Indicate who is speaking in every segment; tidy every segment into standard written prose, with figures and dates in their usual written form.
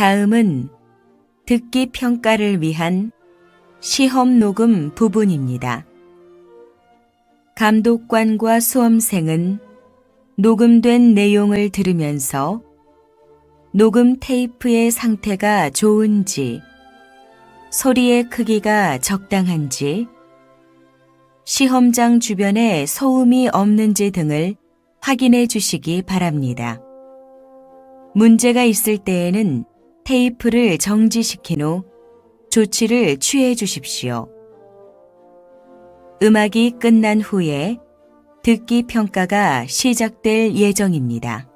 Speaker 1: 다음은 듣기 평가를 위한 시험 녹음 부분입니다. 감독관과 수험생은 녹음된 내용을 들으면서 녹음 테이프의 상태가 좋은지, 소리의 크기가 적당한지, 시험장 주변에 소음이 없는지 등을 확인해 주시기 바랍니다. 문제가 있을 때에는 테이프를 정지시킨 후 조치를 취해 주십시오. 음악이 끝난 후에 듣기 평가가 시작될 예정입니다.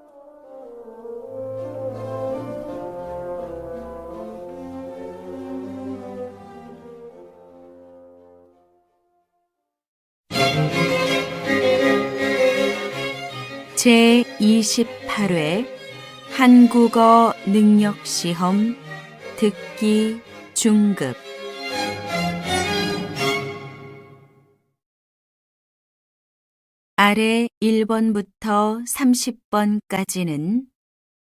Speaker 1: 제28회 한국어 능력시험 듣기 중급 아래 1번부터 30번까지는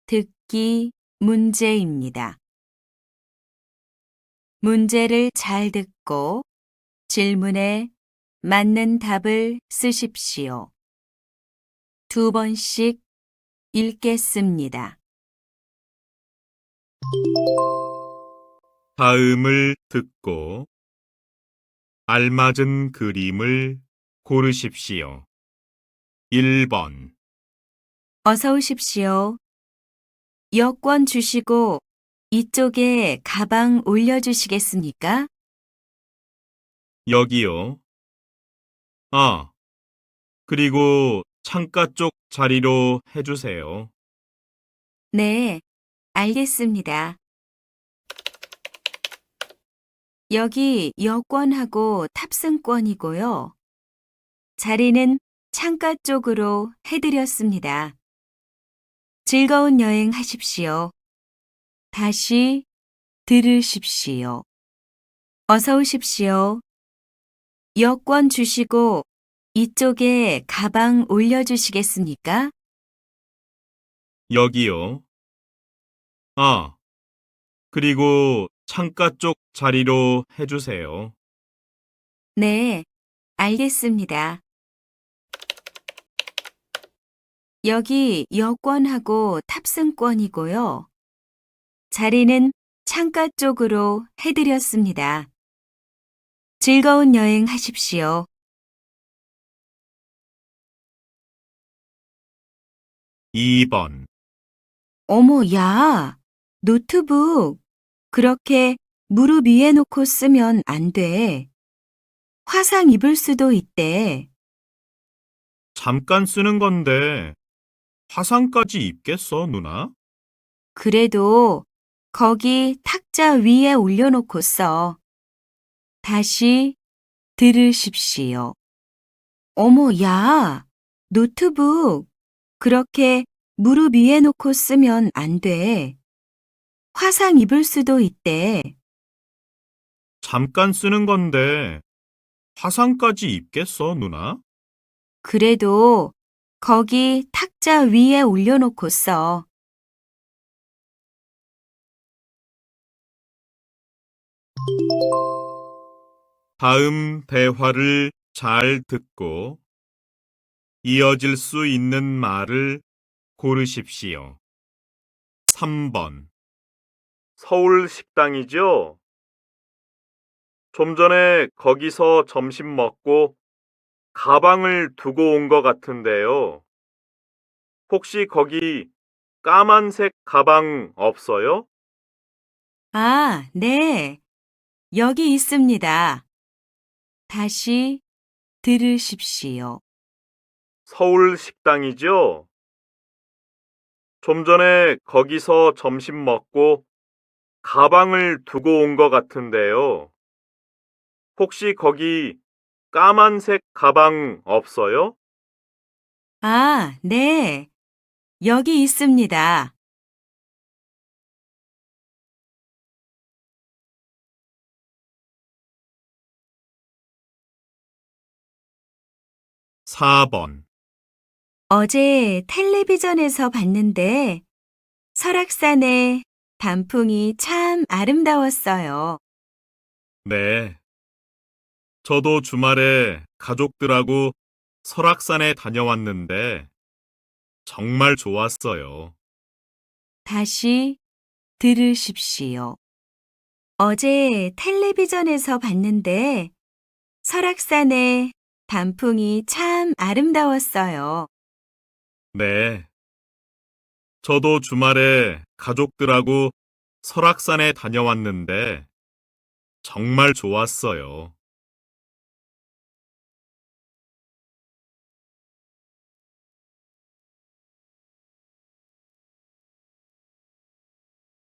Speaker 1: 듣기 문제입니다. 문제를 잘 듣고 질문에 맞는 답을 쓰십시오. 2번씩 읽겠습니다.
Speaker 2: 다음을 듣고 알맞은 그림을 고르십시오. 1번.
Speaker 1: 어서 오십시오. 여권 주시고 이쪽에 가방 올려주시겠습니까?
Speaker 2: 여기요. 아, 그리고 창가 쪽 자리로 해주세요.
Speaker 1: 네, 알겠습니다. 여기 여권하고 탑승권이고요. 자리는 창가 쪽으로 해드렸습니다. 즐거운 여행 하십시오. 다시 들으십시오. 어서 오십시오. 여권 주시고 이쪽에 가방 올려주시겠습니까?
Speaker 2: 여기요. 아, 그리고 창가 쪽 자리로 해주세요.
Speaker 1: 네, 알겠습니다. 여기 여권하고 탑승권이고요. 자리는 창가 쪽으로 해드렸습니다. 즐거운 여행 하십시오.
Speaker 2: 2번.
Speaker 1: 어머, 야, 노트북 그렇게 무릎 위에 놓고 쓰면 안 돼. 화상 입을 수도 있대.
Speaker 2: 잠깐 쓰는 건데 화상까지 입겠어, 누나?
Speaker 1: 그래도 거기 탁자 위에 올려놓고 써. 다시 들으십시오. 어머, 야, 노트북 그렇게 무릎 위에 놓고 쓰면 안 돼. 화상 입을 수도 있대.
Speaker 2: 잠깐 쓰는 건데 화상까지 입겠어, 누나?
Speaker 1: 그래도 거기 탁자 위에 올려놓고 써.
Speaker 2: 다음 대화를 잘 듣고 이어질 수 있는 말을 고르십시오. 3번. 서울 식당이죠? 좀 전에 거기서 점심 먹고 가방을 두고 온 것 같은데요. 혹시 거기 까만색 가방 없어요?
Speaker 1: 아, 네. 여기 있습니다. 다시 들으십시오.
Speaker 2: 서울 식당이죠? 좀 전에 거기서 점심 먹고 가방을 두고 온 것 같은데요. 혹시 거기 까만색 가방 없어요?
Speaker 1: 아, 네. 여기 있습니다.
Speaker 2: 4번.
Speaker 1: 어제 텔레비전에서 봤는데 설악산에 단풍이 참 아름다웠어요.
Speaker 2: 네. 저도 주말에 가족들하고 설악산에 다녀왔는데 정말 좋았어요.
Speaker 1: 다시 들으십시오. 어제 텔레비전에서 봤는데 설악산에 단풍이 참 아름다웠어요.
Speaker 2: 네. 저도 주말에 가족들하고 설악산에 다녀왔는데 정말 좋았어요.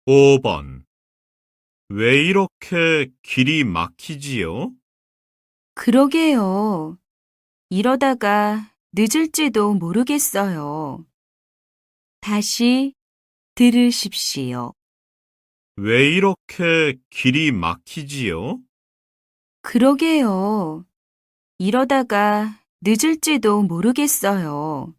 Speaker 2: 5번. 왜 이렇게 길이 막히지요?
Speaker 1: 그러게요. 이러다가 늦을지도 모르겠어요. 다시 들으십시오.
Speaker 2: 왜 이렇게 길이 막히지요?
Speaker 1: 그러게요. 이러다가 늦을지도 모르겠어요.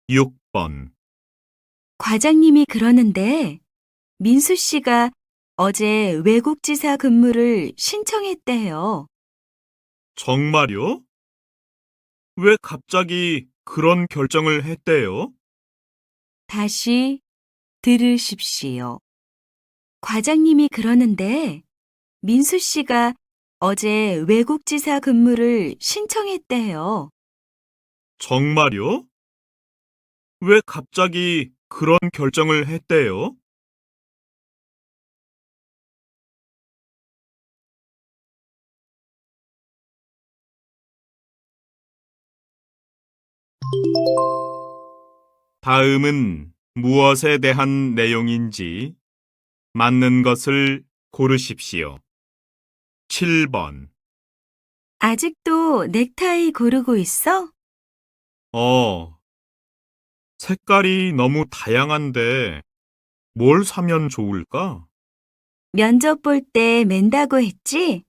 Speaker 2: 6번.
Speaker 1: 과장님이 그러는데 민수 씨가 어제 외국지사 근무를 신청했대요.
Speaker 2: 정말요? 왜 갑자기 그런 결정을 했대요?
Speaker 1: 다시 들으십시오. 과장님이 그러는데 민수 씨가 어제 외국지사 근무를 신청했대요.
Speaker 2: 정말요? 왜 갑자기 그런 결정을 했대요? '다음은 무엇에 대한 내용인지 맞는 것을 고르십시오. 7번.
Speaker 1: 아직도 넥타이 고르고 있어?
Speaker 2: 어, 색깔이 너무 다양한데 뭘 사면 좋을까?
Speaker 1: 면접 볼 때 맨다고 했지?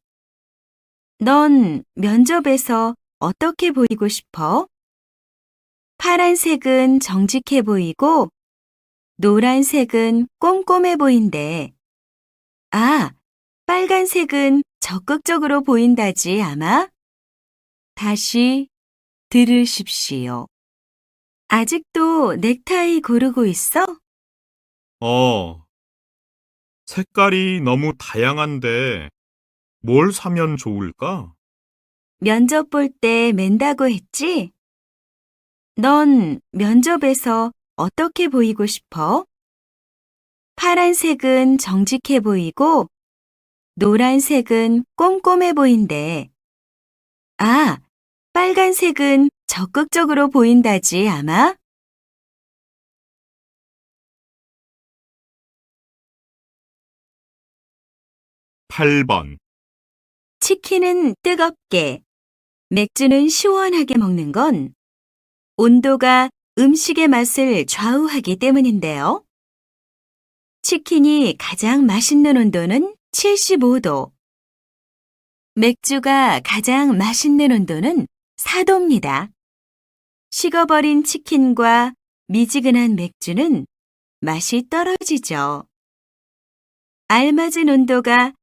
Speaker 1: 넌 면접에서 어떻게 보이고 싶어? 파란색은 정직해 보이고 노란색은 꼼꼼해 보인대. 아, 빨간색은 적극적으로 보인다지 아마? 다시 들으십시오. 아직도 넥타이 고르고 있어?
Speaker 2: 어, 색깔이 너무 다양한데 뭘 사면 좋을까?
Speaker 1: 면접 볼 때 맨다고 했지? 넌 면접에서 어떻게 보이고 싶어? 파란색은 정직해 보이고 노란색은 꼼꼼해 보인대. 아, 빨간색은 적극적으로 보인다지 아마?
Speaker 2: 8번.
Speaker 1: 치킨은 뜨겁게, 맥주는 시원하게 먹는 건 온도가 음식의 맛을 좌우하기 때문인데요. 치킨이 가장 맛있는 온도는 75도, 맥주가 가장 맛있는 온도는 4도입니다. 식어버린 치킨과 미지근한 맥주는 맛이 떨어지죠. 알맞은 온도가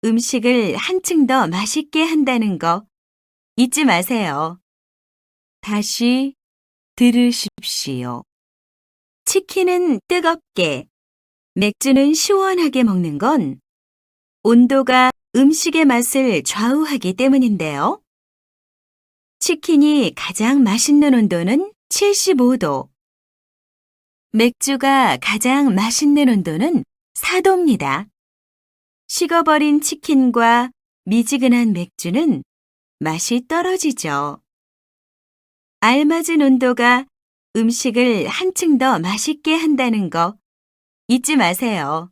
Speaker 1: 음식을 한층 더 맛있게 한다는 거 잊지 마세요. 다시 들으십시오. 치킨은 뜨겁게, 맥주는 시원하게 먹는 건 온도가 음식의 맛을 좌우하기 때문인데요. 치킨이 가장 맛있는 온도는 75도, 맥주가 가장 맛있는 온도는 4도입니다. 식어버린 치킨과 미지근한 맥주는 맛이 떨어지죠. 알맞은 온도가 음식을 한층 더 맛있게 한다는 거 잊지 마세요.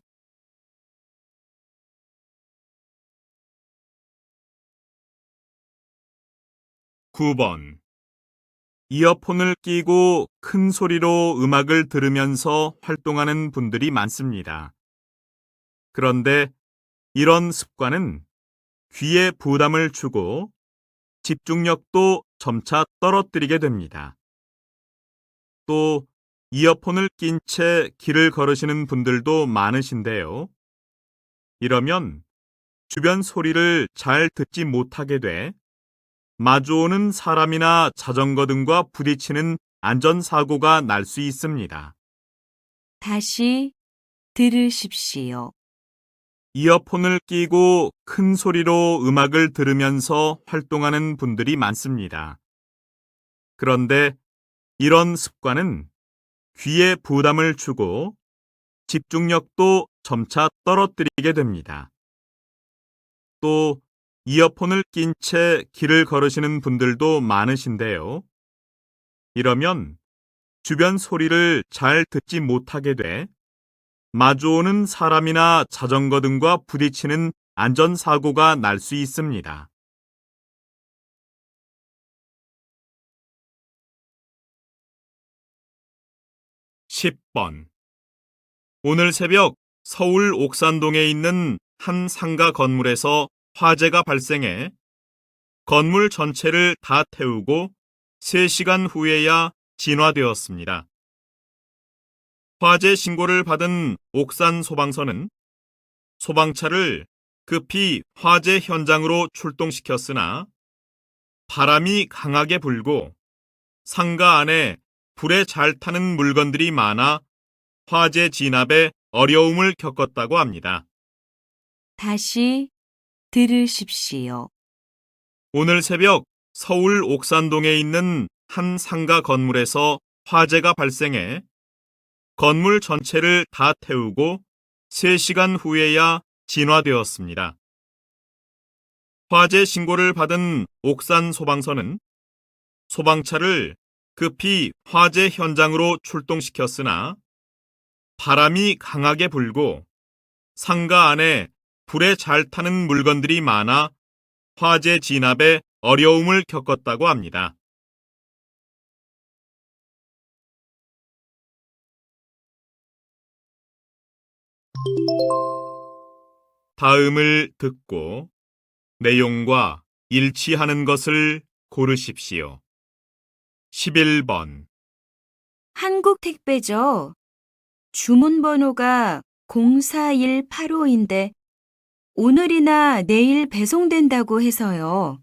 Speaker 2: 9번. 이어폰을 끼고 큰 소리로 음악을 들으면서 활동하는 분들이 많습니다. 그런데 이런 습관은 귀에 부담을 주고 집중력도 점차 떨어뜨리게 됩니다. 또 이어폰을 낀 채 길을 걸으시는 분들도 많으신데요. 이러면 주변 소리를 잘 듣지 못하게 돼 마주오는 사람이나 자전거 등과 부딪히는 안전사고가 날 수 있습니다.
Speaker 1: 다시 들으십시오.
Speaker 2: 이어폰을 끼고 큰 소리로 음악을 들으면서 활동하는 분들이 많습니다. 그런데 이런 습관은 귀에 부담을 주고 집중력도 점차 떨어뜨리게 됩니다. 또 이어폰을 낀 채 길을 걸으시는 분들도 많으신데요. 이러면 주변 소리를 잘 듣지 못하게 돼 마주오는 사람이나 자전거 등과 부딪히는 안전사고가 날 수 있습니다. (10번) 오늘 새벽 서울 옥산동에 있는 한 상가 건물에서 화재가 발생해 건물 전체를 다 태우고 3시간 후에야 진화되었습니다. 화재 신고를 받은 옥산 소방서는 소방차를 급히 화재 현장으로 출동시켰으나 바람이 강하게 불고 상가 안에 불에 잘 타는 물건들이 많아 화재 진압에 어려움을 겪었다고 합니다.
Speaker 1: 다시 들으십시오.
Speaker 2: 오늘 새벽 서울 옥산동에 있는 한 상가 건물에서 화재가 발생해 건물 전체를 다 태우고 3시간 후에야 진화되었습니다. 화재 신고를 받은 옥산 소방서는 소방차를 급히 화재 현장으로 출동시켰으나 바람이 강하게 불고 상가 안에 불에 잘 타는 물건들이 많아 화재 진압에 어려움을 겪었다고 합니다. 다음을 듣고 내용과 일치하는 것을 고르십시오. 11번
Speaker 1: 한국택배죠. 주문번호가 04185인데 오늘이나 내일 배송된다고 해서요.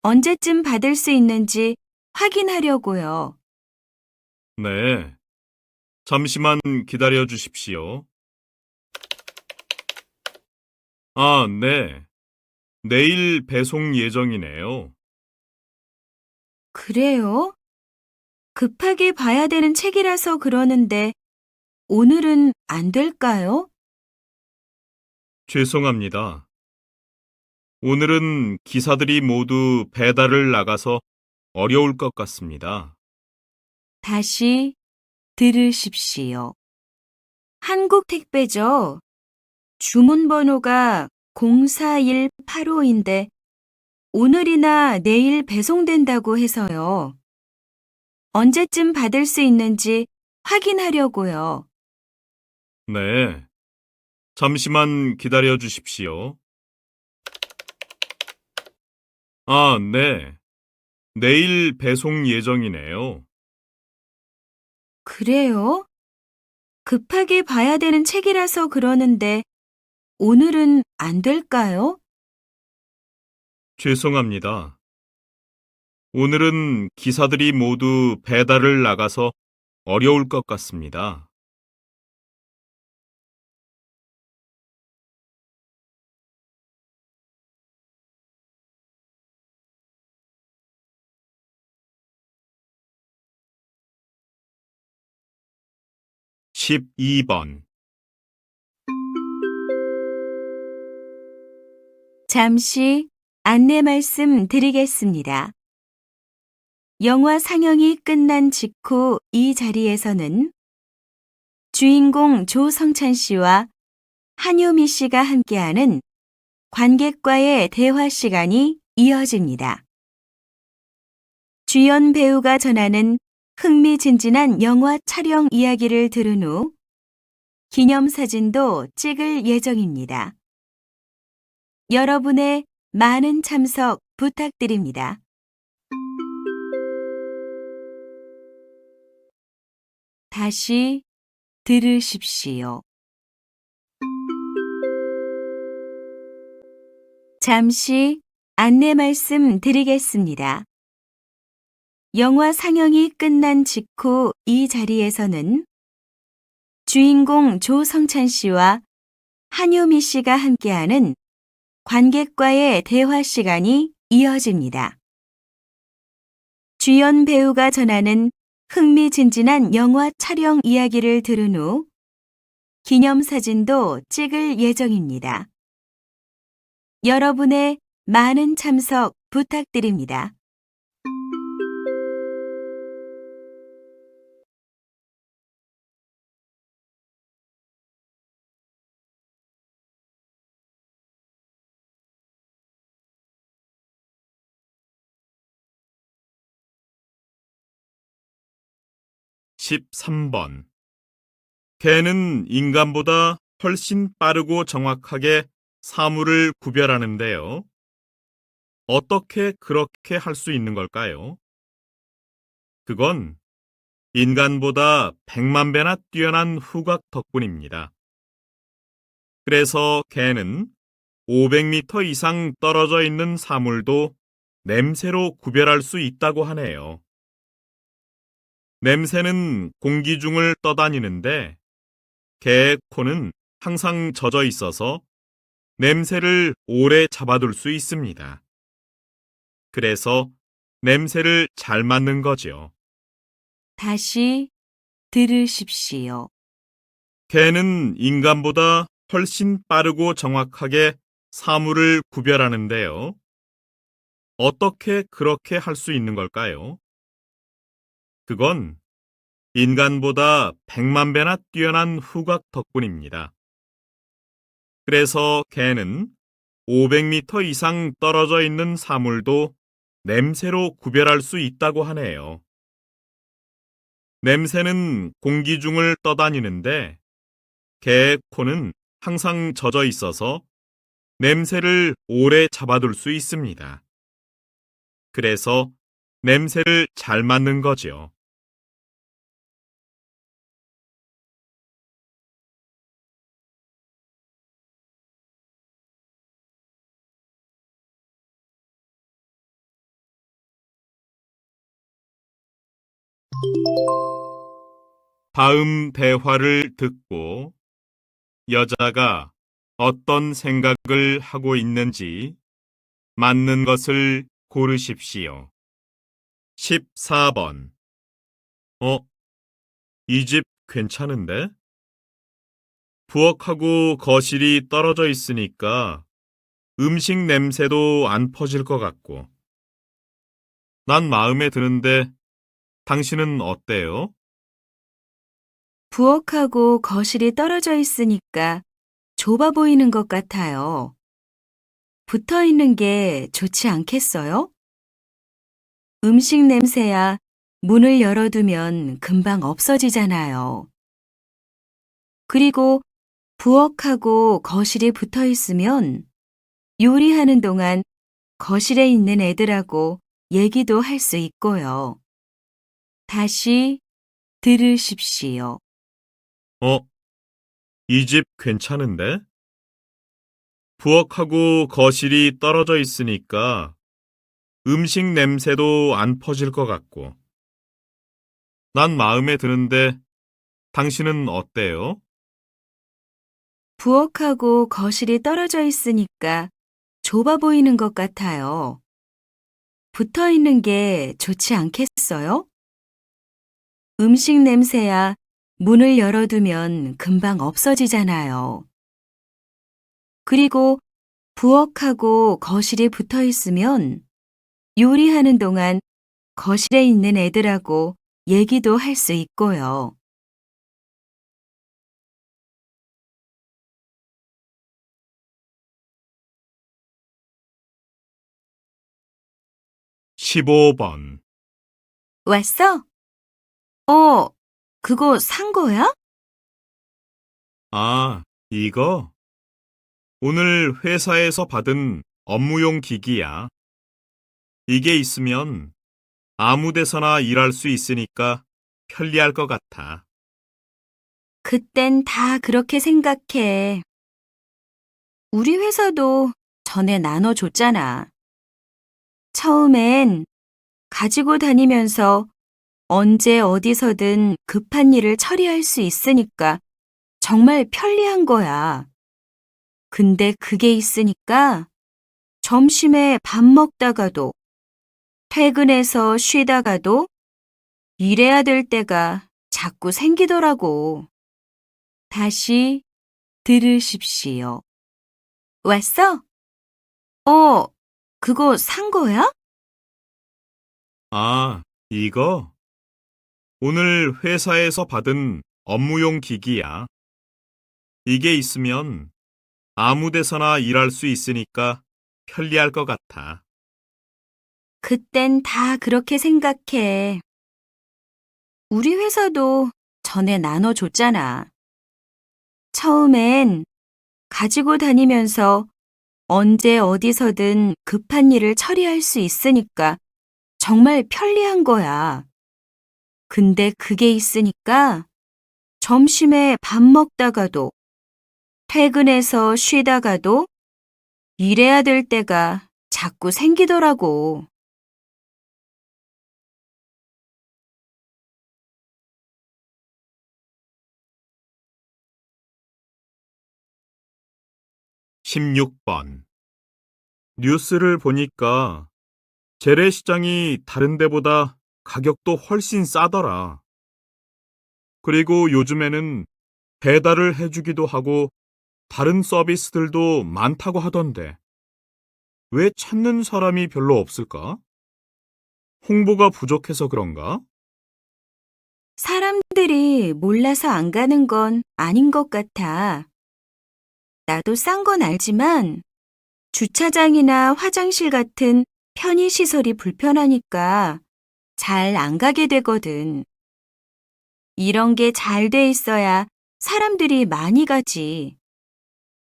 Speaker 1: 언제쯤 받을 수 있는지 확인하려고요.
Speaker 2: 네, 잠시만 기다려 주십시오. 아, 네. 내일 배송 예정이네요.
Speaker 1: 그래요? 급하게 봐야 되는 책이라서 그러는데 오늘은 안 될까요?
Speaker 2: 죄송합니다. 오늘은 기사들이 모두 배달을 나가서 어려울 것 같습니다.
Speaker 1: 다시 들으십시오. 한국택배죠. 주문번호가 04185인데 오늘이나 내일 배송된다고 해서요. 언제쯤 받을 수 있는지 확인하려고요.
Speaker 2: 네, 잠시만 기다려 주십시오. 아, 네. 내일 배송 예정이네요.
Speaker 1: 그래요? 급하게 봐야 되는 책이라서 그러는데 오늘은 안 될까요?
Speaker 2: 죄송합니다. 오늘은 기사들이 모두 배달을 나가서 어려울 것 같습니다. 12번
Speaker 1: 잠시 안내 말씀 드리겠습니다. 영화 상영이 끝난 직후 이 자리에서는 주인공 조성찬 씨와 한효미 씨가 함께하는 관객과의 대화 시간이 이어집니다. 주연 배우가 전하는 흥미진진한 영화 촬영 이야기를 들은 후 기념사진도 찍을 예정입니다. 여러분의 많은 참석 부탁드립니다. 다시 들으십시오. 잠시 안내 말씀 드리겠습니다. 영화 상영이 끝난 직후 이 자리에서는 주인공 조성찬 씨와 한효미 씨가 함께하는 관객과의 대화 시간이 이어집니다. 주연 배우가 전하는 흥미진진한 영화 촬영 이야기를 들은 후 기념사진도 찍을 예정입니다. 여러분의 많은 참석 부탁드립니다.
Speaker 2: (13번) 개는 인간보다 훨씬 빠르고 정확하게 사물을 구별하는데요. 어떻게 그렇게 할 수 있는 걸까요? 그건 인간보다 100만 배나 뛰어난 후각 덕분입니다. 그래서 개는 500m 이상 떨어져 있는 사물도 냄새로 구별할 수 있다고 하네요. 냄새는 공기 중을 떠다니는데 개의 코는 항상 젖어 있어서 냄새를 오래 잡아둘 수 있습니다. 그래서 냄새를 잘 맡는 거죠.
Speaker 1: 다시 들으십시오.
Speaker 2: 개는 인간보다 훨씬 빠르고 정확하게 사물을 구별하는데요. 어떻게 그렇게 할 수 있는 걸까요? 그건 인간보다 100만 배나 뛰어난 후각 덕분입니다. 그래서 개는 500m 이상 떨어져 있는 사물도 냄새로 구별할 수 있다고 하네요. 냄새는 공기 중을 떠다니는데 개의 코는 항상 젖어 있어서 냄새를 오래 잡아둘 수 있습니다. 그래서 냄새를 잘 맡는 거죠. 다음 대화를 듣고 여자가 어떤 생각을 하고 있는지 맞는 것을 고르십시오. 14번. 이 집 괜찮은데? 부엌하고 거실이 떨어져 있으니까 음식 냄새도 안 퍼질 것 같고. 난 마음에 드는데 당신은 어때요?
Speaker 1: 부엌하고 거실이 떨어져 있으니까 좁아 보이는 것 같아요. 붙어 있는 게 좋지 않겠어요? 음식 냄새야 문을 열어두면 금방 없어지잖아요. 그리고 부엌하고 거실이 붙어 있으면 요리하는 동안 거실에 있는 애들하고 얘기도 할 수 있고요. 다시 들으십시오.
Speaker 2: 이 집 괜찮은데? 부엌하고 거실이 떨어져 있으니까 음식 냄새도 안 퍼질 것 같고. 난 마음에 드는데 당신은 어때요?
Speaker 1: 부엌하고 거실이 떨어져 있으니까 좁아 보이는 것 같아요. 붙어 있는 게 좋지 않겠어요? 음식 냄새야 문을 열어두면 금방 없어지잖아요. 그리고 부엌하고 거실이 붙어 있으면 요리하는 동안 거실에 있는 애들하고 얘기도 할 수 있고요.
Speaker 2: 15번.
Speaker 1: 왔어? 그거 산 거야?
Speaker 2: 이거? 오늘 회사에서 받은 업무용 기기야. 이게 있으면 아무 데서나 일할 수 있으니까 편리할 것 같아.
Speaker 1: 그땐 다 그렇게 생각해. 우리 회사도 전에 나눠줬잖아. 처음엔 가지고 다니면서 언제 어디서든 급한 일을 처리할 수 있으니까 정말 편리한 거야. 근데 그게 있으니까 점심에 밥 먹다가도 퇴근해서 쉬다가도 일해야 될 때가 자꾸 생기더라고. 다시 들으십시오. 왔어? 어, 그거 산 거야?
Speaker 2: 아, 이거? 오늘 회사에서 받은 업무용 기기야. 이게 있으면 아무 데서나 일할 수 있으니까 편리할 것 같아.
Speaker 1: 그땐 다 그렇게 생각해. 우리 회사도 전에 나눠줬잖아. 처음엔 가지고 다니면서 언제 어디서든 급한 일을 처리할 수 있으니까 정말 편리한 거야. 근데 그게 있으니까 점심에 밥 먹다가도 퇴근해서 쉬다가도 일해야 될 때가 자꾸 생기더라고.
Speaker 2: 십육 번 뉴스를 보니까 재래시장이 다른 데보다 가격도 훨씬 싸더라. 그리고 요즘에는 배달을 해주기도 하고 다른 서비스들도 많다고 하던데 왜 찾는 사람이 별로 없을까? 홍보가 부족해서 그런가?
Speaker 1: 사람들이 몰라서 안 가는 건 아닌 것 같아. 나도 싼 건 알지만 주차장이나 화장실 같은 편의시설이 불편하니까 잘 안 가게 되거든. 이런 게 잘 돼 있어야 사람들이 많이 가지.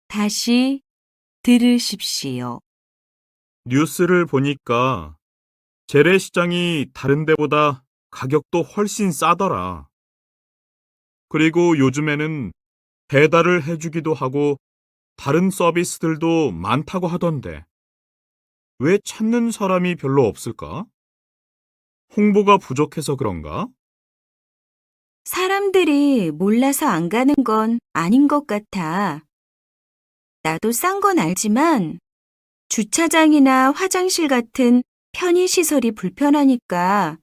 Speaker 1: 다시 들으십시오.
Speaker 2: 뉴스를 보니까 재래시장이 다른 데보다 가격도 훨씬 싸더라. 그리고 요즘에는 배달을 해주기도 하고 다른 서비스들도 많다고 하던데 왜 찾는 사람이 별로 없을까? 홍보가 부족해서 그런가?
Speaker 1: 사람들이 몰라서 안 가는 건 아닌 것 같아. 나도 싼 건 알지만 주차장이나 화장실 같은 편의시설이 불편하니까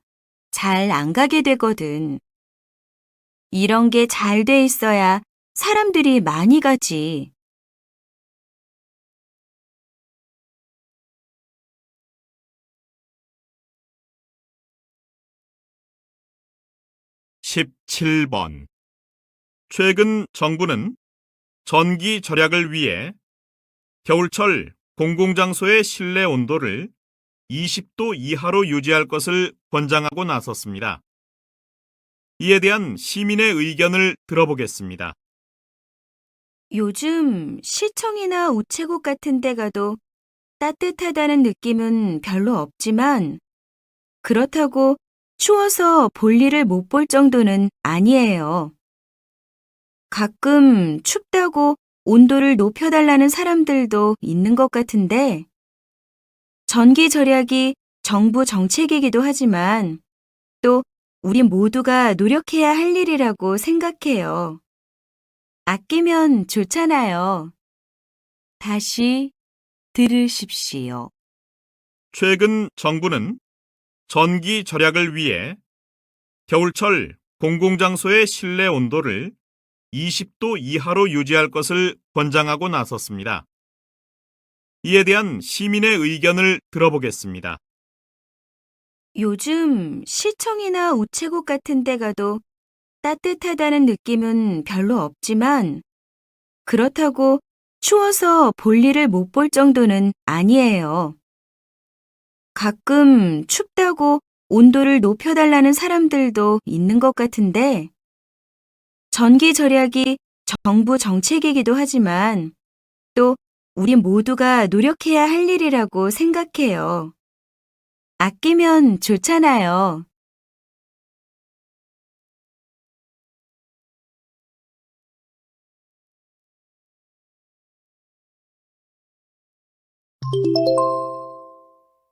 Speaker 1: 잘 안 가게 되거든. 이런 게 잘 돼 있어야 사람들이 많이 가지.
Speaker 2: 17번 최근 정부는 전기 절약을 위해 겨울철 공공장소의 실내 온도를 20도 이하로 유지할 것을 권장하고 나섰습니다. 이에 대한 시민의 의견을 들어보겠습니다.
Speaker 1: 요즘 시청이나 우체국 같은 데 가도 따뜻하다는 느낌은 별로 없지만 그렇다고 추워서 볼일을 못 볼 정도는 아니에요. 가끔 춥다고 온도를 높여달라는 사람들도 있는 것 같은데 전기 절약이 정부 정책이기도 하지만 또 우리 모두가 노력해야 할 일이라고 생각해요. 아끼면 좋잖아요. 다시 들으십시오.
Speaker 2: 최근 정부는 전기 절약을 위해 겨울철 공공장소의 실내 온도를 20도 이하로 유지할 것을 권장하고 나섰습니다. 이에 대한 시민의 의견을 들어보겠습니다.
Speaker 1: 요즘 시청이나 우체국 같은 데 가도 따뜻하다는 느낌은 별로 없지만 그렇다고 추워서 볼일을 못 볼 정도는 아니에요. 가끔 춥다고 온도를 높여달라는 사람들도 있는 것 같은데 전기 절약이 정부 정책이기도 하지만 또 우리 모두가 노력해야 할 일이라고 생각해요. 아끼면 좋잖아요.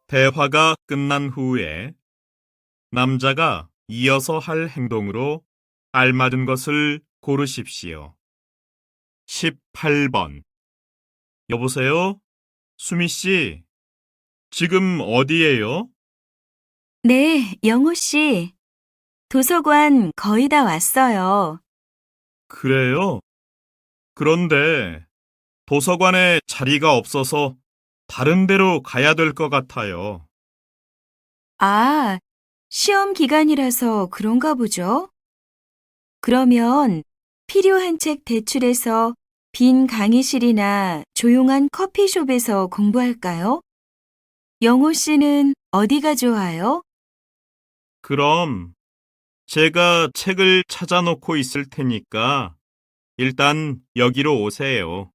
Speaker 2: 대화가 끝난 후에 남자가 이어서 할 행동으로 알맞은 것을 고르십시오. 18번. 여보세요? 수미 씨, 지금 어디예요?
Speaker 1: 네, 영호 씨. 도서관 거의 다 왔어요.
Speaker 2: 그래요? 그런데 도서관에 자리가 없어서 다른 데로 가야 될 것 같아요.
Speaker 1: 아, 시험 기간이라서 그런가 보죠? 그러면 필요한 책 대출해서 빈 강의실이나 조용한 커피숍에서 공부할까요? 영호 씨는 어디가 좋아요?
Speaker 2: 그럼 제가 책을 찾아놓고 있을 테니까 일단 여기로 오세요.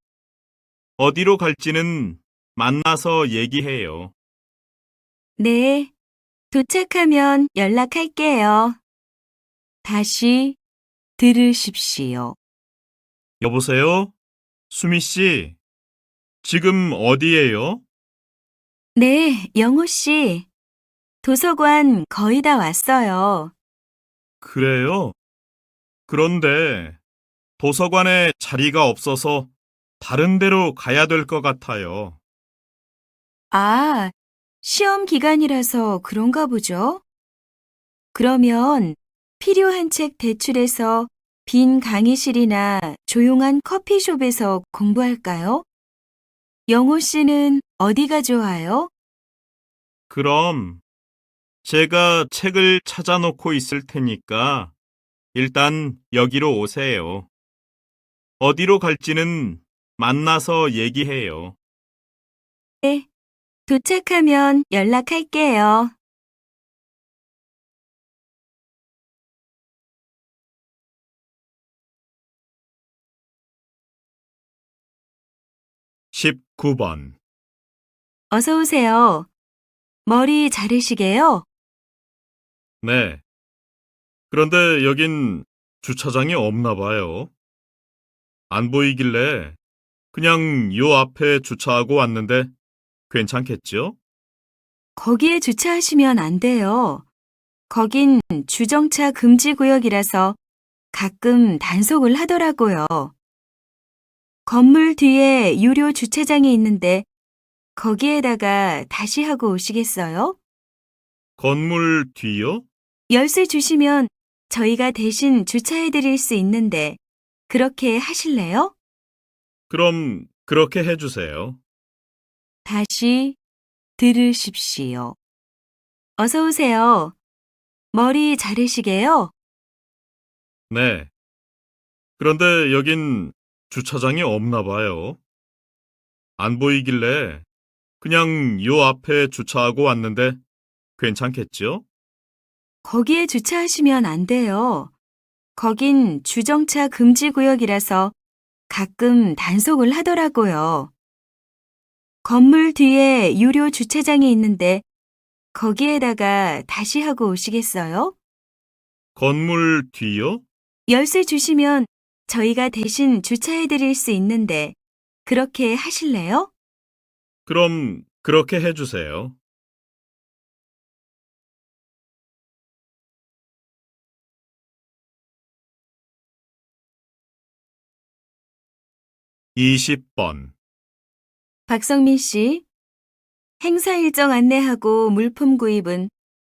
Speaker 2: 어디로 갈지는 만나서 얘기해요.
Speaker 1: 네, 도착하면 연락할게요. 다시 들으십시오.
Speaker 2: 여보세요? 수미 씨, 지금 어디예요?
Speaker 1: 네, 영호 씨. 도서관 거의 다 왔어요.
Speaker 2: 그래요? 그런데 도서관에 자리가 없어서 다른 데로 가야 될 것 같아요.
Speaker 1: 아, 시험 기간이라서 그런가 보죠? 그러면 필요한 책 대출해서 빈 강의실이나 조용한 커피숍에서 공부할까요? 영호 씨는 어디가 좋아요?
Speaker 2: 그럼 제가 책을 찾아놓고 있을 테니까 일단 여기로 오세요. 어디로 갈지는 만나서 얘기해요.
Speaker 1: 네, 도착하면 연락할게요.
Speaker 2: 십구 번.
Speaker 1: 어서 오세요. 머리 자르시게요?
Speaker 2: 네. 그런데 여긴 주차장이 없나 봐요. 안 보이길래 그냥 요 앞에 주차하고 왔는데 괜찮겠죠?
Speaker 1: 거기에 주차하시면 안 돼요. 거긴 주정차 금지 구역이라서 가끔 단속을 하더라고요. 건물 뒤에 유료 주차장이 있는데 거기에다가 다시 하고 오시겠어요?
Speaker 2: 건물 뒤요?
Speaker 1: 열쇠 주시면 저희가 대신 주차해 드릴 수 있는데 그렇게 하실래요?
Speaker 2: 그럼 그렇게 해주세요.
Speaker 1: 다시 들으십시오. 어서 오세요. 머리 자르시게요?
Speaker 2: 네. 그런데 여긴 주차장이 없나 봐요. 안 보이길래 그냥 요 앞에 주차하고 왔는데 괜찮겠죠?
Speaker 1: 거기에 주차하시면 안 돼요. 거긴 주정차 금지 구역이라서 가끔 단속을 하더라고요. 건물 뒤에 유료 주차장이 있는데 거기에다가 다시 하고 오시겠어요?
Speaker 2: 건물 뒤요?
Speaker 1: 열쇠 주시면 저희가 대신 주차해 드릴 수 있는데 그렇게 하실래요?
Speaker 2: 그럼 그렇게 해주세요. 이십 번.
Speaker 1: 박성민 씨, 행사 일정 안내하고 물품 구입은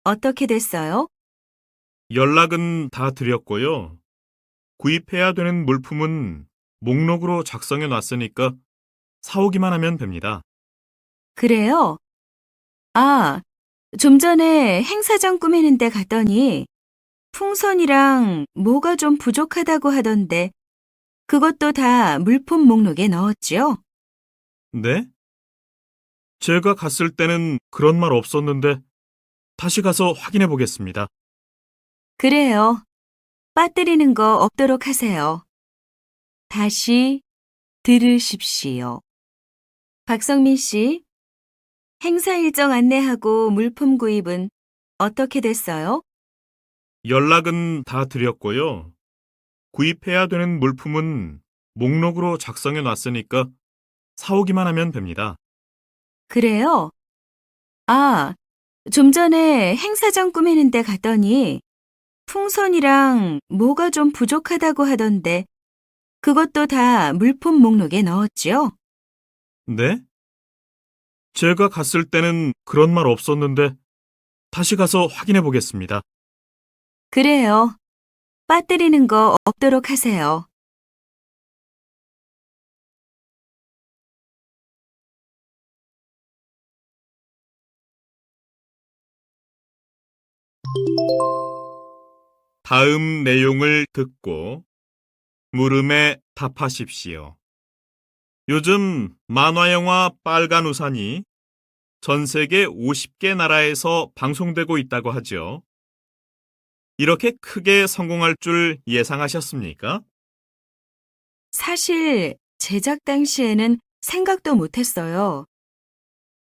Speaker 1: 어떻게 됐어요?
Speaker 2: 연락은 다 드렸고요. 구입해야 되는 물품은 목록으로 작성해 놨으니까 사오기만 하면 됩니다.
Speaker 1: 그래요? 아, 좀 전에 행사장 꾸미는 데 갔더니 풍선이랑 뭐가 좀 부족하다고 하던데 그것도 다 물품 목록에 넣었죠?
Speaker 2: 네? 제가 갔을 때는 그런 말 없었는데 다시 가서 확인해 보겠습니다.
Speaker 1: 그래요. 빠뜨리는 거 없도록 하세요. 다시 들으십시오. 박성민 씨, 행사 일정 안내하고 물품 구입은 어떻게 됐어요?
Speaker 2: 연락은 다 드렸고요. 구입해야 되는 물품은 목록으로 작성해 놨으니까 사오기만 하면 됩니다.
Speaker 1: 그래요? 아, 좀 전에 행사장 꾸미는 데 갔더니 풍선이랑 뭐가 좀 부족하다고 하던데 그것도 다 물품 목록에 넣었죠?
Speaker 2: 네? 제가 갔을 때는 그런 말 없었는데 다시 가서 확인해 보겠습니다.
Speaker 1: 그래요. 빠뜨리는 거 없도록 하세요.
Speaker 2: 다음 내용을 듣고 물음에 답하십시오. 요즘 만화영화 빨간 우산이 전 세계 50개 나라에서 방송되고 있다고 하죠. 이렇게 크게 성공할 줄 예상하셨습니까?
Speaker 1: 사실 제작 당시에는 생각도 못했어요.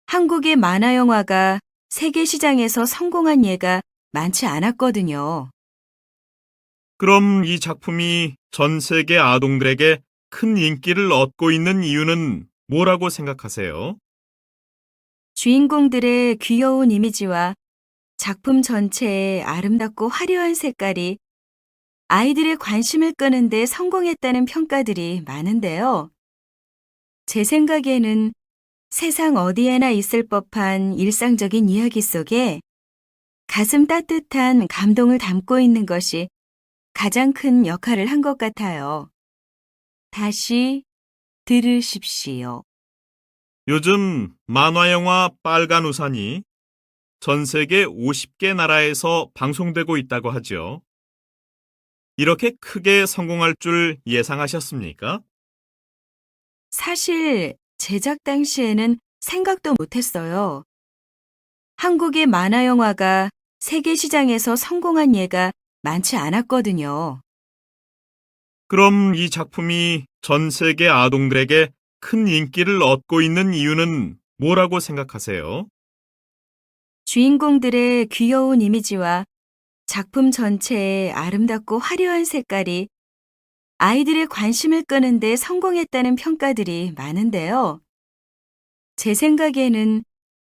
Speaker 1: 한국의 만화 영화가 세계 시장에서 성공한 예가 많지 않았거든요.
Speaker 2: 그럼 이 작품이 전 세계 아동들에게 큰 인기를 얻고 있는 이유는 뭐라고 생각하세요?
Speaker 1: 주인공들의 귀여운 이미지와 작품 전체의 아름답고 화려한 색깔이 아이들의 관심을 끄는데 성공했다는 평가들이 많은데요. 제 생각에는 세상 어디에나 있을 법한 일상적인 이야기 속에 가슴 따뜻한 감동을 담고 있는 것이 가장 큰 역할을 한 것 같아요. 다시 들으십시오.
Speaker 2: 요즘 만화영화 빨간 우산이 전 세계 50개 나라에서 방송되고 있다고 하죠. 이렇게 크게 성공할 줄 예상하셨습니까?
Speaker 1: 사실 제작 당시에는 생각도 못했어요. 한국의 만화 영화가 세계 시장에서 성공한 예가 많지 않았거든요.
Speaker 2: 그럼 이 작품이 전 세계 아동들에게 큰 인기를 얻고 있는 이유는 뭐라고 생각하세요?
Speaker 1: 주인공들의 귀여운 이미지와 작품 전체의 아름답고 화려한 색깔이 아이들의 관심을 끄는데 성공했다는 평가들이 많은데요. 제 생각에는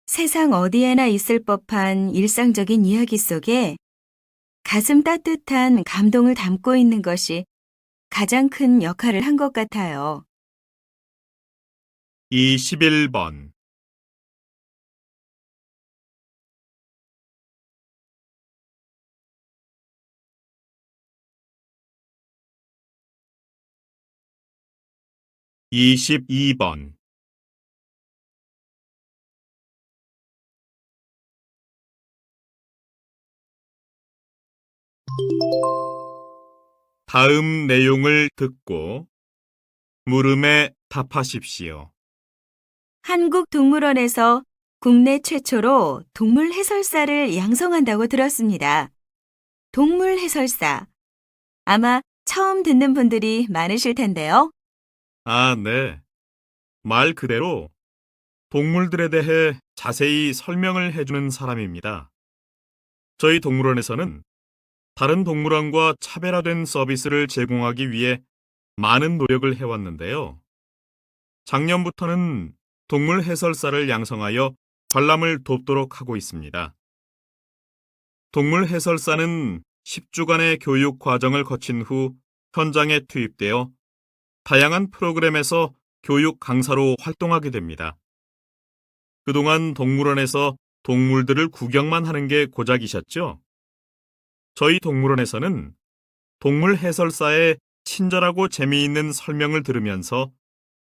Speaker 1: 세상 어디에나 있을 법한 일상적인 이야기 속에 가슴 따뜻한 감동을 담고 있는 것이 가장 큰 역할을 한 것 같아요.
Speaker 2: 21번. (22번) 다음 내용을 듣고 물음에 답하십시오.
Speaker 1: 한국동물원에서 국내 최초로 동물 해설사를 양성한다고 들었습니다. 동물 해설사. 아마 처음 듣는 분들이 많으실 텐데요.
Speaker 2: 아, 네. 말 그대로 동물들에 대해 자세히 설명을 해주는 사람입니다. 저희 동물원에서는 다른 동물원과 차별화된 서비스를 제공하기 위해 많은 노력을 해왔는데요. 작년부터는 동물 해설사를 양성하여 관람을 돕도록 하고 있습니다. 동물 해설사는 10주간의 교육 과정을 거친 후 현장에 투입되어 다양한 프로그램에서 교육 강사로 활동하게 됩니다. 그동안 동물원에서 동물들을 구경만 하는 게 고작이셨죠? 저희 동물원에서는 동물 해설사의 친절하고 재미있는 설명을 들으면서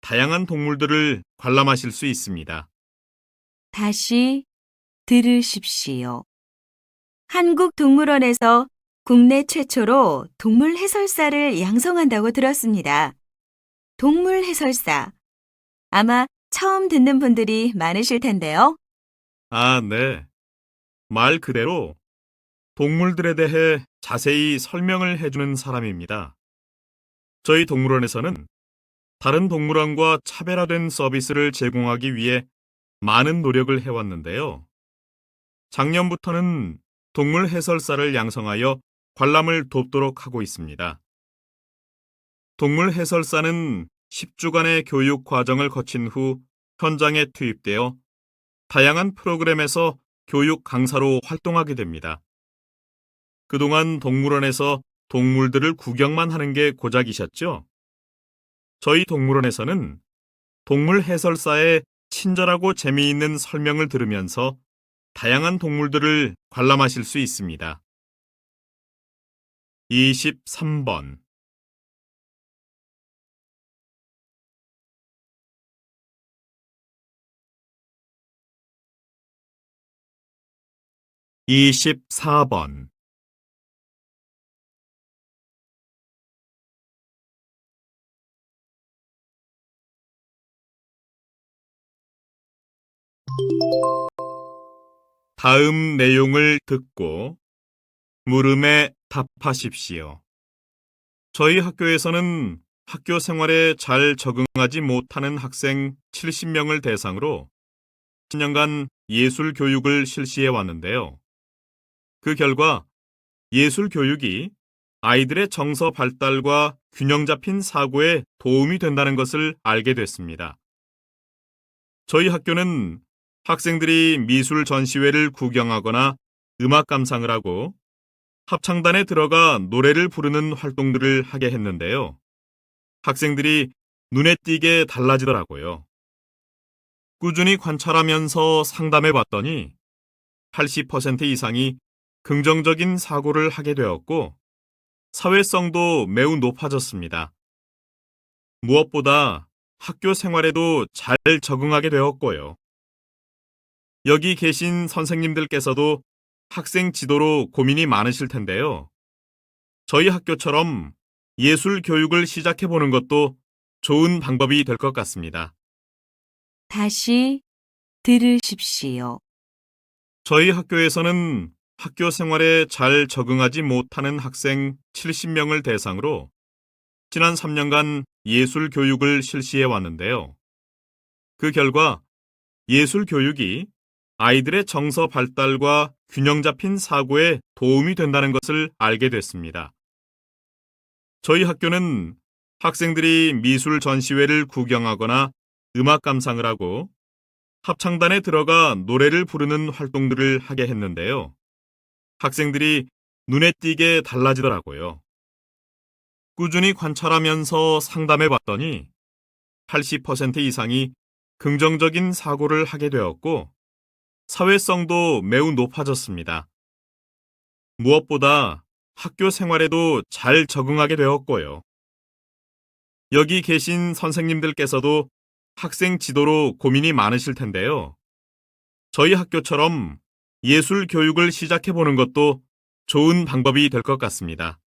Speaker 2: 다양한 동물들을 관람하실 수 있습니다.
Speaker 1: 다시 들으십시오. 한국동물원에서 국내 최초로 동물 해설사를 양성한다고 들었습니다. 동물 해설사. 아마 처음 듣는 분들이 많으실 텐데요.
Speaker 2: 아, 네. 말 그대로 동물들에 대해 자세히 설명을 해주는 사람입니다. 저희 동물원에서는 다른 동물원과 차별화된 서비스를 제공하기 위해 많은 노력을 해왔는데요. 작년부터는 동물 해설사를 양성하여 관람을 돕도록 하고 있습니다. 동물 해설사는 10주간의 교육 과정을 거친 후 현장에 투입되어 다양한 프로그램에서 교육 강사로 활동하게 됩니다. 그동안 동물원에서 동물들을 구경만 하는 게 고작이셨죠? 저희 동물원에서는 동물 해설사의 친절하고 재미있는 설명을 들으면서 다양한 동물들을 관람하실 수 있습니다. 23번 24번 다음 내용을 듣고 물음에 답하십시오. 저희 학교에서는 학교 생활에 잘 적응하지 못하는 학생 70명을 대상으로 10년간 예술 교육을 실시해 왔는데요. 그 결과 예술 교육이 아이들의 정서 발달과 균형 잡힌 사고에 도움이 된다는 것을 알게 됐습니다. 저희 학교는 학생들이 미술 전시회를 구경하거나 음악 감상을 하고 합창단에 들어가 노래를 부르는 활동들을 하게 했는데요. 학생들이 눈에 띄게 달라지더라고요. 꾸준히 관찰하면서 상담해 봤더니 80% 이상이 긍정적인 사고를 하게 되었고 사회성도 매우 높아졌습니다. 무엇보다 학교 생활에도 잘 적응하게 되었고요. 여기 계신 선생님들께서도 학생 지도로 고민이 많으실 텐데요. 저희 학교처럼 예술 교육을 시작해 보는 것도 좋은 방법이 될 것 같습니다.
Speaker 1: 다시 들으십시오.
Speaker 2: 저희 학교에서는 학교 생활에 잘 적응하지 못하는 학생 70명을 대상으로 지난 3년간 예술 교육을 실시해 왔는데요. 그 결과 예술 교육이 아이들의 정서 발달과 균형 잡힌 사고에 도움이 된다는 것을 알게 됐습니다. 저희 학교는 학생들이 미술 전시회를 구경하거나 음악 감상을 하고 합창단에 들어가 노래를 부르는 활동들을 하게 했는데요. 학생들이 눈에 띄게 달라지더라고요. 꾸준히 관찰하면서 상담해 봤더니 80% 이상이 긍정적인 사고를 하게 되었고 사회성도 매우 높아졌습니다. 무엇보다 학교 생활에도 잘 적응하게 되었고요. 여기 계신 선생님들께서도 학생 지도로 고민이 많으실 텐데요. 저희 학교처럼 예술 교육을 시작해 보는 것도 좋은 방법이 될 것 같습니다.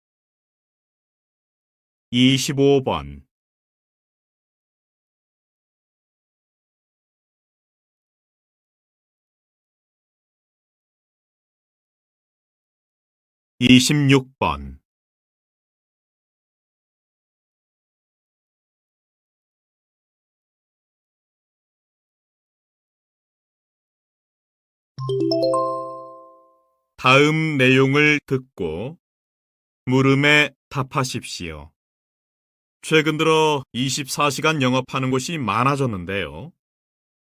Speaker 2: 25번 26번 다음 내용을 듣고 물음에 답하십시오. 최근 들어 24시간 영업하는 곳이 많아졌는데요.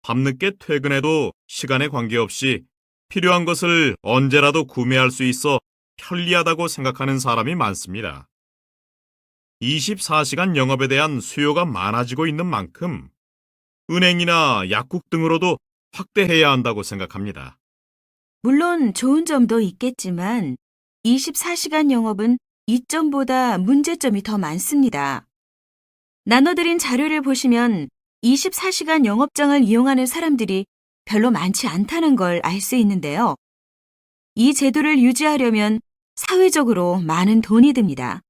Speaker 2: 밤늦게 퇴근해도 시간에 관계없이 필요한 것을 언제라도 구매할 수 있어 편리하다고 생각하는 사람이 많습니다. 24시간 영업에 대한 수요가 많아지고 있는 만큼 은행이나 약국 등으로도 확대해야 한다고 생각합니다.
Speaker 1: 물론 좋은 점도 있겠지만 24시간 영업은 이점보다 문제점이 더 많습니다. 나눠드린 자료를 보시면 24시간 영업장을 이용하는 사람들이 별로 많지 않다는 걸 알 수 있는데요. 이 제도를 유지하려면 사회적으로 많은 돈이 듭니다.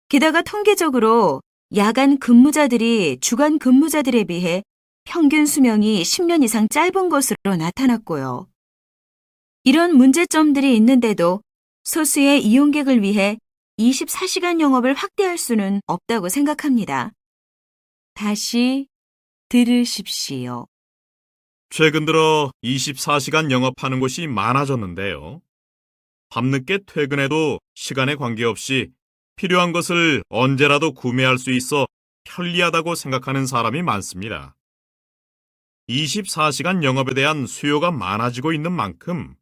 Speaker 1: 게다가 통계적으로 야간 근무자들이 주간 근무자들에 비해 평균 수명이 10년 이상 짧은 것으로 나타났고요. 이런 문제점들이 있는데도 소수의 이용객을 위해 24시간 영업을 확대할 수는 없다고 생각합니다. 다시 들으십시오.
Speaker 2: 최근 들어 24시간 영업하는 곳이 많아졌는데요. 밤늦게 퇴근해도 시간에 관계없이 필요한 것을 언제라도 구매할 수 있어 편리하다고 생각하는 사람이 많습니다. 24시간 영업에 대한 수요가 많아지고 있는 만큼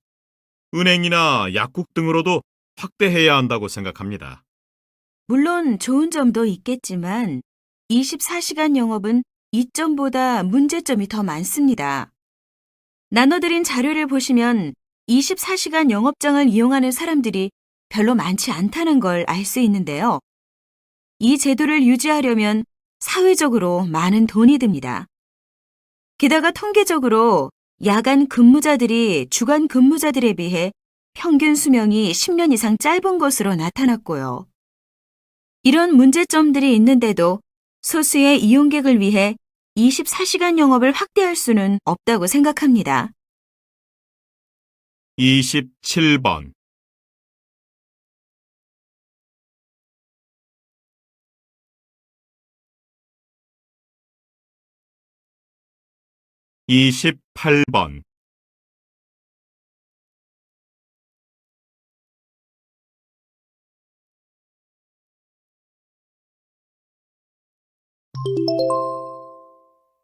Speaker 2: 은행이나 약국 등으로도 확대해야 한다고 생각합니다.
Speaker 1: 물론 좋은 점도 있겠지만 24시간 영업은 이점보다 문제점이 더 많습니다. 나눠드린 자료를 보시면 24시간 영업장을 이용하는 사람들이 별로 많지 않다는 걸 알 수 있는데요. 이 제도를 유지하려면 사회적으로 많은 돈이 듭니다. 게다가 통계적으로 야간 근무자들이 주간 근무자들에 비해 평균 수명이 10년 이상 짧은 것으로 나타났고요. 이런 문제점들이 있는데도 소수의 이용객을 위해 24시간 영업을 확대할 수는 없다고 생각합니다.
Speaker 2: 27번. 28번.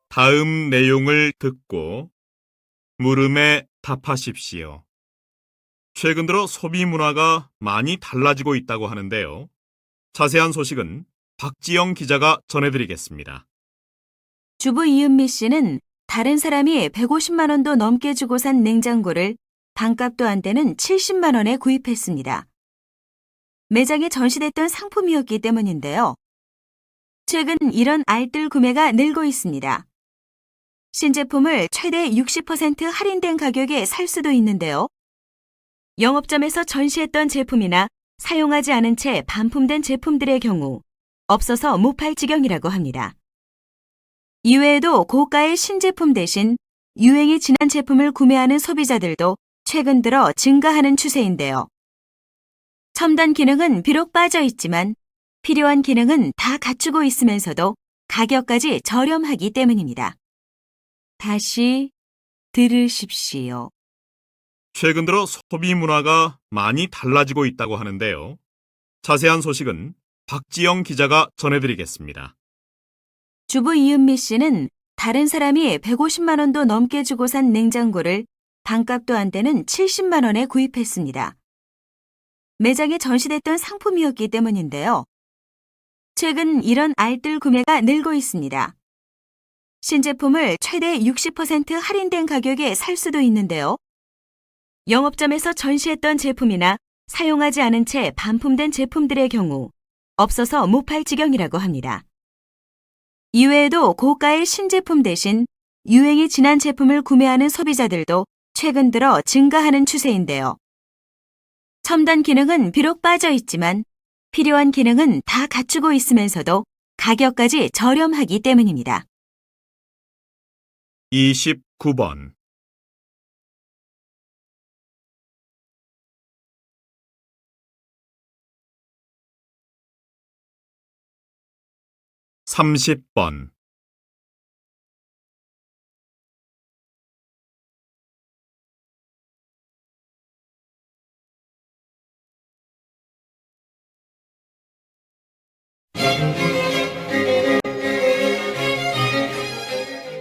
Speaker 2: '다음 내용을 듣고 물음에 답하십시오. 최근 들어 소비 문화가 많이 달라지고 있다고 하는데요. 자세한 소식은 박지영 기자가 전해드리겠습니다.
Speaker 1: 주부 이은미 씨는 다른 사람이 150만 원도 넘게 주고 산 냉장고를 반값도 안 되는 70만 원에 구입했습니다. 매장에 전시됐던 상품이었기 때문인데요. 최근 이런 알뜰 구매가 늘고 있습니다. 신제품을 최대 60% 할인된 가격에 살 수도 있는데요. 영업점에서 전시했던 제품이나 사용하지 않은 채 반품된 제품들의 경우 없어서 못 팔 지경이라고 합니다. 이외에도 고가의 신제품 대신 유행이 지난 제품을 구매하는 소비자들도 최근 들어 증가하는 추세인데요. 첨단 기능은 비록 빠져 있지만 필요한 기능은 다 갖추고 있으면서도 가격까지 저렴하기 때문입니다. 다시 들으십시오.
Speaker 2: 최근 들어 소비 문화가 많이 달라지고 있다고 하는데요. 자세한 소식은 박지영 기자가 전해드리겠습니다.
Speaker 1: 주부 이은미 씨는 다른 사람이 150만 원도 넘게 주고 산 냉장고를 반값도 안 되는 70만 원에 구입했습니다. 매장에 전시됐던 상품이었기 때문인데요. 최근 이런 알뜰 구매가 늘고 있습니다. 신제품을 최대 60% 할인된 가격에 살 수도 있는데요. 영업점에서 전시했던 제품이나 사용하지 않은 채 반품된 제품들의 경우 없어서 못 팔 지경이라고 합니다. 이외에도 고가의 신제품 대신 유행이 지난 제품을 구매하는 소비자들도 최근 들어 증가하는 추세인데요. 첨단 기능은 비록 빠져 있지만 필요한 기능은 다 갖추고 있으면서도 가격까지 저렴하기 때문입니다.
Speaker 2: 29번. 30번.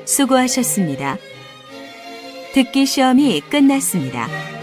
Speaker 1: '수고하셨습니다. 듣기 시험이 끝났습니다.